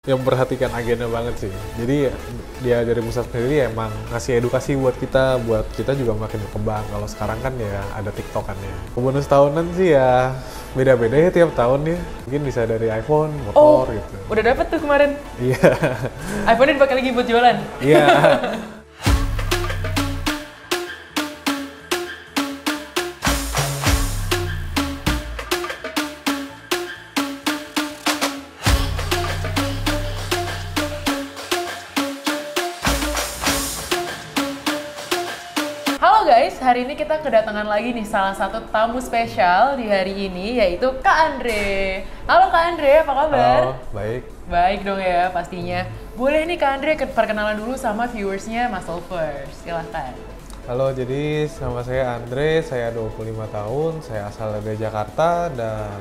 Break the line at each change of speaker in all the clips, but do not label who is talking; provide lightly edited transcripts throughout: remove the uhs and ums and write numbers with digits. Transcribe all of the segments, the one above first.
yang memperhatikan agennya banget sih. Jadi dia dari pusat sendiri emang ngasih edukasi buat kita juga makin berkembang. Kalau sekarang kan ya ada TikTok kan ya. Bonus tahunan sih ya beda-beda ya tiap tahun ya. Mungkin bisa dari iPhone, motor gitu.
Udah dapet tuh kemarin.
Iya.
iPhone-nya dipakai lagi buat jualan.
Iya.
Halo guys, hari ini kita kedatangan lagi nih salah satu tamu spesial di hari ini, yaitu Kak Andre. Halo Kak Andre, apa kabar?
Halo, baik.
Baik dong ya pastinya. Boleh nih Kak Andre perkenalan dulu sama viewersnya Muscle First, silahkan.
Halo, jadi nama saya Andre, saya 25 tahun, saya asal dari Jakarta dan...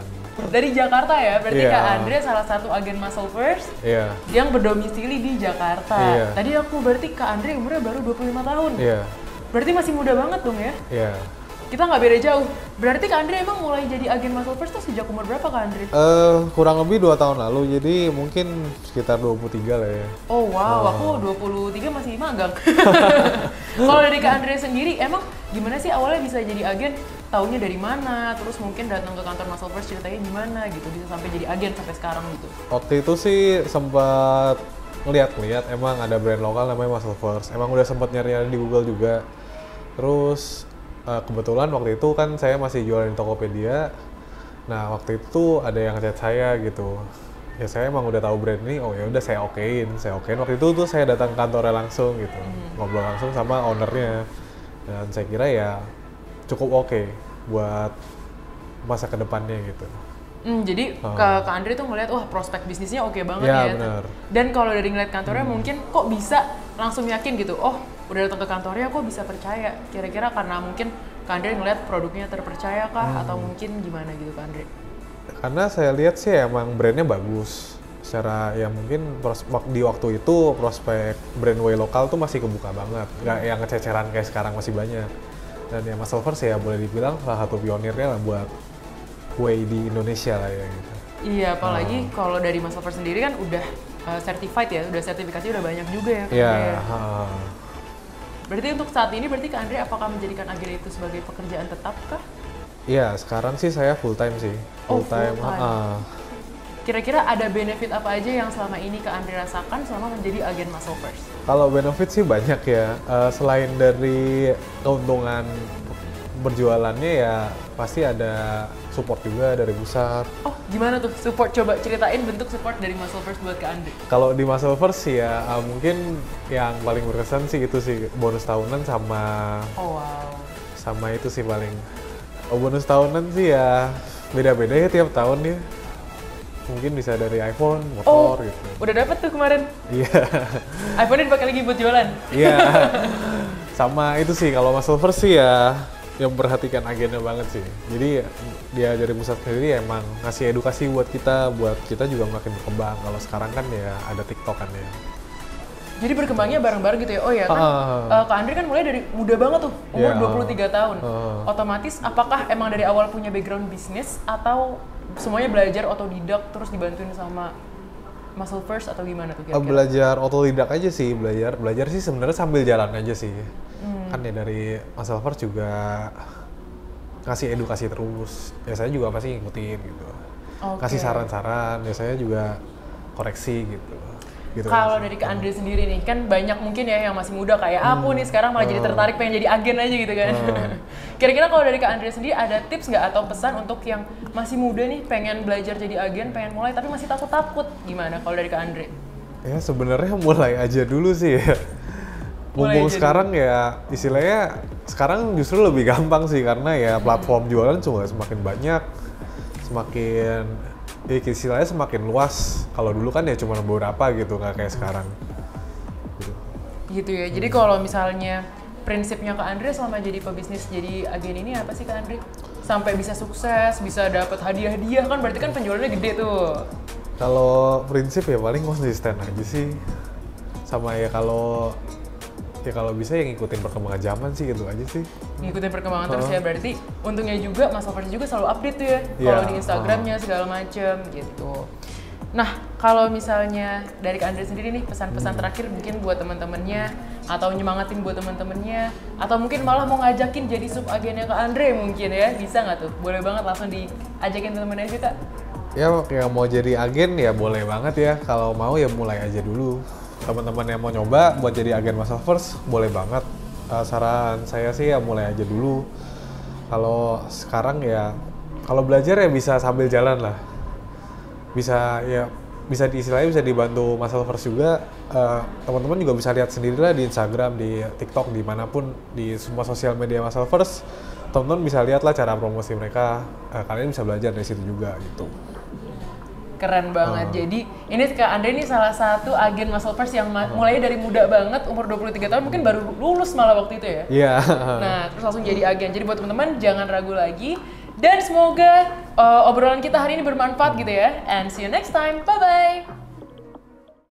Dari Jakarta ya, berarti
Iya.
Kak Andre salah satu agen Muscle First
Iya,
yang berdomisili di Jakarta.
Iya.
Tadi aku berarti Kak Andre umurnya baru 25 tahun.
iya,
Berarti masih muda banget dong ya?
iya.
Kita nggak beda jauh. Berarti Kak Andre emang mulai jadi agen Muscle First tuh sejak umur berapa Kak Andre?
Kurang lebih 2 tahun lalu, jadi mungkin sekitar 23 lah ya.
Oh wow, aku 23 masih magang. Kalau dari Kak Andre sendiri, emang gimana sih awalnya bisa jadi agen? Taunya dari mana? Terus mungkin datang ke kantor Muscle First ceritanya gimana gitu, bisa sampai jadi agen sampai sekarang gitu.
Waktu itu sih sempat ngeliat emang ada brand lokal namanya Muscle First. Emang udah sempat nyari-nyari di Google juga. Terus kebetulan waktu itu kan saya masih jualan di Tokopedia. Nah waktu itu ada yang chat saya gitu. Ya saya emang udah tahu brand ini, oh ya udah saya okein. Waktu itu tuh saya datang ke kantornya langsung gitu, ngobrol langsung sama ownernya. Dan saya kira ya cukup oke buat masa kedepannya gitu.
Jadi Kak Andre tuh ngeliat, wah prospek bisnisnya oke banget
Ya,
ya.
benar.
Dan kalau dari ngeliat kantornya mungkin kok bisa langsung yakin gitu, oh udah datang ke kantornya kok bisa percaya. Kira-kira karena mungkin Kak Andre ngeliat produknya terpercaya kah? Atau mungkin gimana gitu Kak Andre?
Karena saya lihat sih emang brandnya bagus. Secara ya mungkin di waktu itu prospek brand way lokal tuh masih kebuka banget. Nggak yang ngececeran kayak sekarang masih banyak. Dan ya Muscle First ya boleh dibilang salah satu pionirnya lah buat way di Indonesia lah ya gitu.
Iya, apalagi kalau dari Muscle First sendiri kan udah certified ya, udah sertifikasi udah banyak juga ya Kak
Iya.
Andre ya. Berarti untuk saat ini berarti Kak Andre apakah menjadikan agen itu sebagai pekerjaan tetap kah?
Iya, sekarang sih saya full time sih.
Oh,
Full time.
full-time. Kira-kira ada benefit apa aja yang selama ini Kak Andre rasakan selama menjadi agen Muscle First?
Kalau benefit sih banyak ya. Selain dari keuntungan berjualannya ya pasti ada support juga dari pusat.
Oh, gimana tuh support? Coba ceritain bentuk support dari Muscle First buat Kak Andre.
Kalau di Muscle First sih ya mungkin yang paling berkesan sih itu sih bonus tahunan sama
Oh wow.
itu sih paling. Bonus tahunan sih ya beda-beda ya tiap tahun ya. Mungkin bisa dari iPhone, motor gitu.
Udah dapet tuh kemarin.
Iya.
iPhone-nya dipakai lagi buat jualan.
Iya. Sama itu sih kalau Muscle First sih ya yang memperhatikan agennya banget sih. Jadi dia dari pusat sendiri emang ngasih edukasi buat kita juga makin berkembang. Kalau sekarang kan ya ada TikTok kan ya.
Jadi berkembangnya bareng-bareng gitu ya. Oh ya kan, Kak Andre kan mulai dari muda banget tuh, umur
Iya.
23 tahun. Otomatis apakah emang dari awal punya background bisnis atau semuanya belajar otodidak terus dibantuin sama Muscle First atau gimana tuh kira-kira?
Belajar otodidak aja sih, belajar sih sebenarnya sambil jalan aja sih. Kan ya dari Muscle First juga ngasih edukasi terus. Ya saya juga pasti ngikutin gitu.
Oke.
Kasih saran-saran, ya saya juga koreksi gitu.
Kalau dari Kak Andre sendiri nih, kan banyak mungkin ya yang masih muda kayak aku nih sekarang malah jadi tertarik pengen jadi agen aja gitu kan. Kira-kira kalau dari Kak Andre sendiri ada tips nggak atau pesan untuk yang masih muda nih pengen belajar jadi agen, pengen mulai tapi masih takut-takut, gimana kalau dari Kak Andre?
Ya sebenarnya mulai aja dulu sih ya. Mumpung sekarang ya istilahnya sekarang justru lebih gampang sih karena ya platform jualan juga semakin banyak, semakin istilahnya semakin luas. Kalau dulu kan ya cuma beberapa gitu, nggak kayak sekarang.
Gitu ya. Jadi kalau misalnya prinsipnya Kak Andre selama jadi pebisnis jadi agen ini apa sih Kak Andre? Sampai bisa sukses, bisa dapat hadiah-hadiah kan berarti kan penjualannya gede tuh.
Kalau prinsip ya paling konsisten aja sih. Sama ya kalau bisa ya ngikutin perkembangan zaman sih gitu aja sih.
Ngikutin perkembangan terus ya, berarti untungnya juga Muscle First juga selalu update tuh ya. Kalau di Instagramnya segala macem gitu. Nah, kalau misalnya dari Kak Andre sendiri nih pesan-pesan terakhir mungkin buat teman-temannya atau nyemangatin buat teman-temannya atau mungkin malah mau ngajakin jadi sub agennya Kak Andre mungkin ya, bisa nggak tuh? Boleh banget langsung diajakin teman-teman aja Kak.
Ya yang mau jadi agen ya boleh banget ya, kalau mau ya mulai aja dulu. Teman-teman yang mau nyoba buat jadi agen Muscle First boleh banget. Saran saya sih ya mulai aja dulu. Kalau sekarang ya kalau belajar ya bisa sambil jalan lah. Bisa istilahnya bisa dibantu Muscle First juga. Teman-teman juga bisa lihat sendiri lah di Instagram, di TikTok, dimanapun di semua sosial media Muscle First. Teman-teman bisa lihat lah cara promosi mereka. Kalian bisa belajar dari situ juga gitu.
Keren banget. Jadi ini Kak Andre ini salah satu agen Muscle First yang mulai dari muda banget, umur 23 tahun mungkin baru lulus malah waktu itu ya.
Iya.
Nah, terus langsung jadi agen. Jadi buat teman-teman jangan ragu lagi. Dan semoga obrolan kita hari ini bermanfaat gitu ya. And see you next time. Bye-bye.